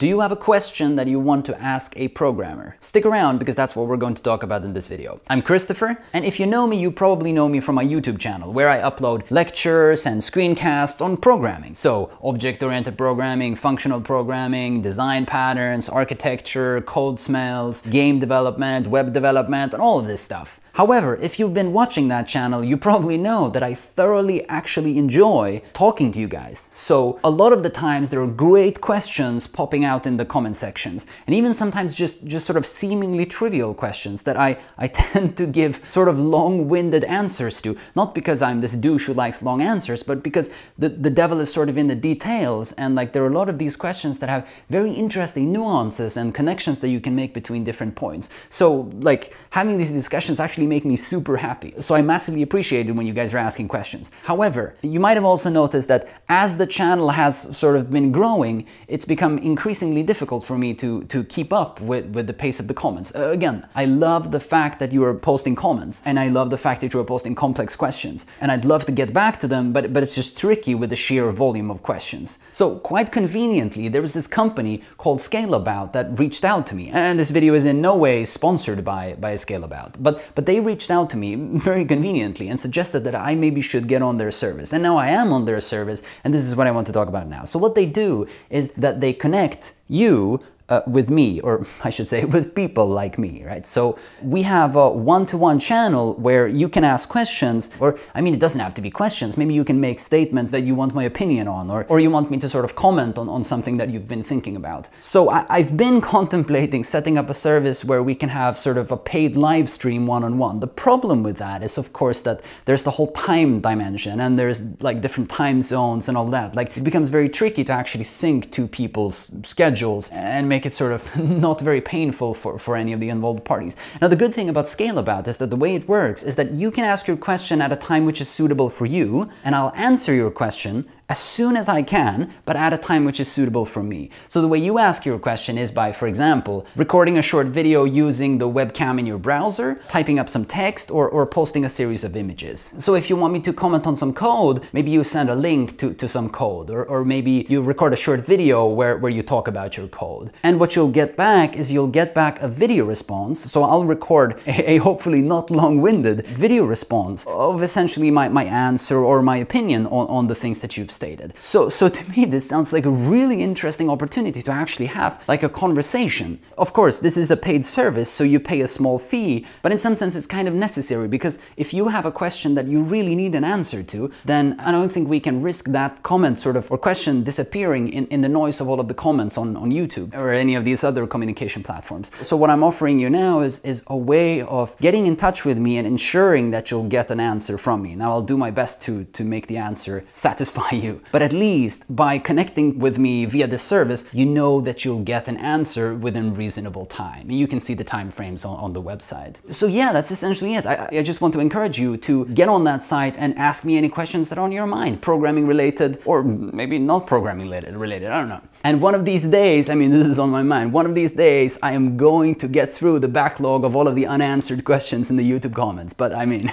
Do you have a question that you want to ask a programmer? Stick around because that's what we're going to talk about in this video. I'm Christopher, and if you know me, you probably know me from my YouTube channel, where I upload lectures and screencasts on programming. So, object-oriented programming, functional programming, design patterns, architecture, code smells, game development, web development, and all of this stuff. However, if you've been watching that channel, you probably know that I thoroughly actually enjoy talking to you guys. So a lot of the times there are great questions popping out in the comment sections, and even sometimes just sort of seemingly trivial questions that I tend to give sort of long-winded answers to. Not because I'm this douche who likes long answers, but because the devil is sort of in the details, and like there are a lot of these questions that have very interesting nuances and connections that you can make between different points. So like having these discussions actually make me super happy. So I massively appreciate it when you guys are asking questions. However, you might have also noticed that as the channel has sort of been growing, it's become increasingly difficult for me to keep up with the pace of the comments. Again, I love the fact that you are posting comments, and I love the fact that you are posting complex questions, and I'd love to get back to them, but it's just tricky with the sheer volume of questions. So quite conveniently, there was this company called Scaleabout that reached out to me, and this video is in no way sponsored by Scaleabout, but they reached out to me very conveniently and suggested that I maybe should get on their service. And now I am on their service, and this is what I want to talk about now. So what they do is that they connect you with me, or I should say with people like me, right? So we have a one-to-one channel where you can ask questions, or I mean, it doesn't have to be questions. Maybe you can make statements that you want my opinion on, or you want me to sort of comment on something that you've been thinking about. So I've been contemplating setting up a service where we can have sort of a paid live stream one-on-one. The problem with that is, of course, that there's the whole time dimension, and there's like different time zones and all that. Like it becomes very tricky to actually sync to people's schedules and make it sort of not very painful for any of the involved parties. Now, the good thing about Scaleabout is that the way it works is that you can ask your question at a time which is suitable for you, and I'll answer your question as soon as I can, but at a time which is suitable for me. So the way you ask your question is by, for example, recording a short video using the webcam in your browser, typing up some text, or posting a series of images. So if you want me to comment on some code, maybe you send a link to some code, or maybe you record a short video where you talk about your code. And what you'll get back is you'll get back a video response. So I'll record a hopefully not long-winded video response of essentially my answer or my opinion on the things that you've stated. So to me, this sounds like a really interesting opportunity to actually have like a conversation. Of course, this is a paid service, so you pay a small fee, but in some sense it's kind of necessary, because if you have a question that you really need an answer to, then I don't think we can risk that comment sort of or question disappearing in the noise of all of the comments on YouTube or any of these other communication platforms. So what I'm offering you now is a way of getting in touch with me and ensuring that you'll get an answer from me. Now I'll do my best to make the answer satisfy you. But at least by connecting with me via this service, you know that you'll get an answer within reasonable time. And you can see the time frames on the website. So yeah, that's essentially it. I just want to encourage you to get on that site and ask me any questions that are on your mind, programming related, or maybe not programming related, I don't know. And one of these days, I mean, this is on my mind, one of these days I am going to get through the backlog of all of the unanswered questions in the YouTube comments. But I mean,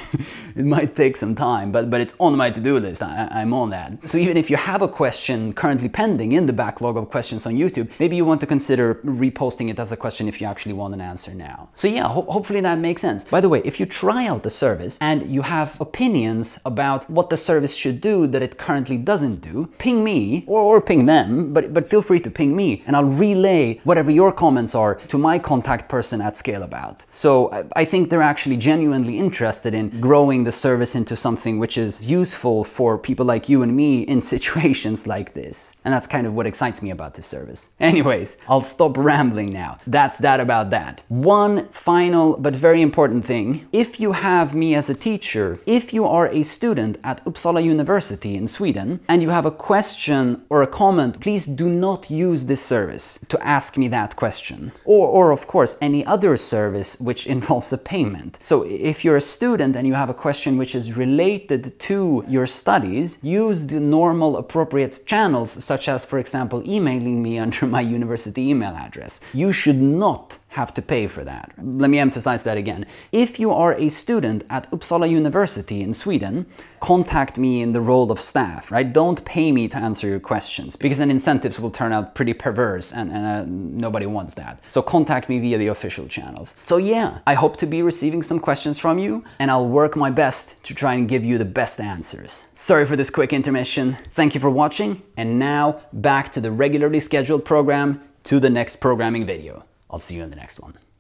it might take some time, but it's on my to-do list. I'm on that. So even if you have a question currently pending in the backlog of questions on YouTube, maybe you want to consider reposting it as a question if you actually want an answer now. So yeah, hopefully that makes sense. By the way, if you try out the service and you have opinions about what the service should do that it currently doesn't do, ping me or ping them, but feel free to ping me and I'll relay whatever your comments are to my contact person at Scaleabout. So I think they're actually genuinely interested in growing the service into something which is useful for people like you and me in situations like this. And that's kind of what excites me about this service. Anyways, I'll stop rambling now. That's that about that. One final but very important thing. If you have me as a teacher, if you are a student at Uppsala University in Sweden, and you have a question or a comment, please do not use this service to ask me that question. Or of course, any other service which involves a payment. So if you're a student and you have a question which is related to your studies, use the normal appropriate channels, such as, for example, emailing me under my university email address. You should not have to pay for that. Let me emphasize that again. If you are a student at Uppsala University in Sweden, contact me in the role of staff, right? Don't pay me to answer your questions, because then incentives will turn out pretty perverse, and nobody wants that. So contact me via the official channels. So yeah, I hope to be receiving some questions from you, and I'll work my best to try and give you the best answers. Sorry for this quick intermission. Thank you for watching, and now back to the regularly scheduled program, to the next programming video. I'll see you in the next one.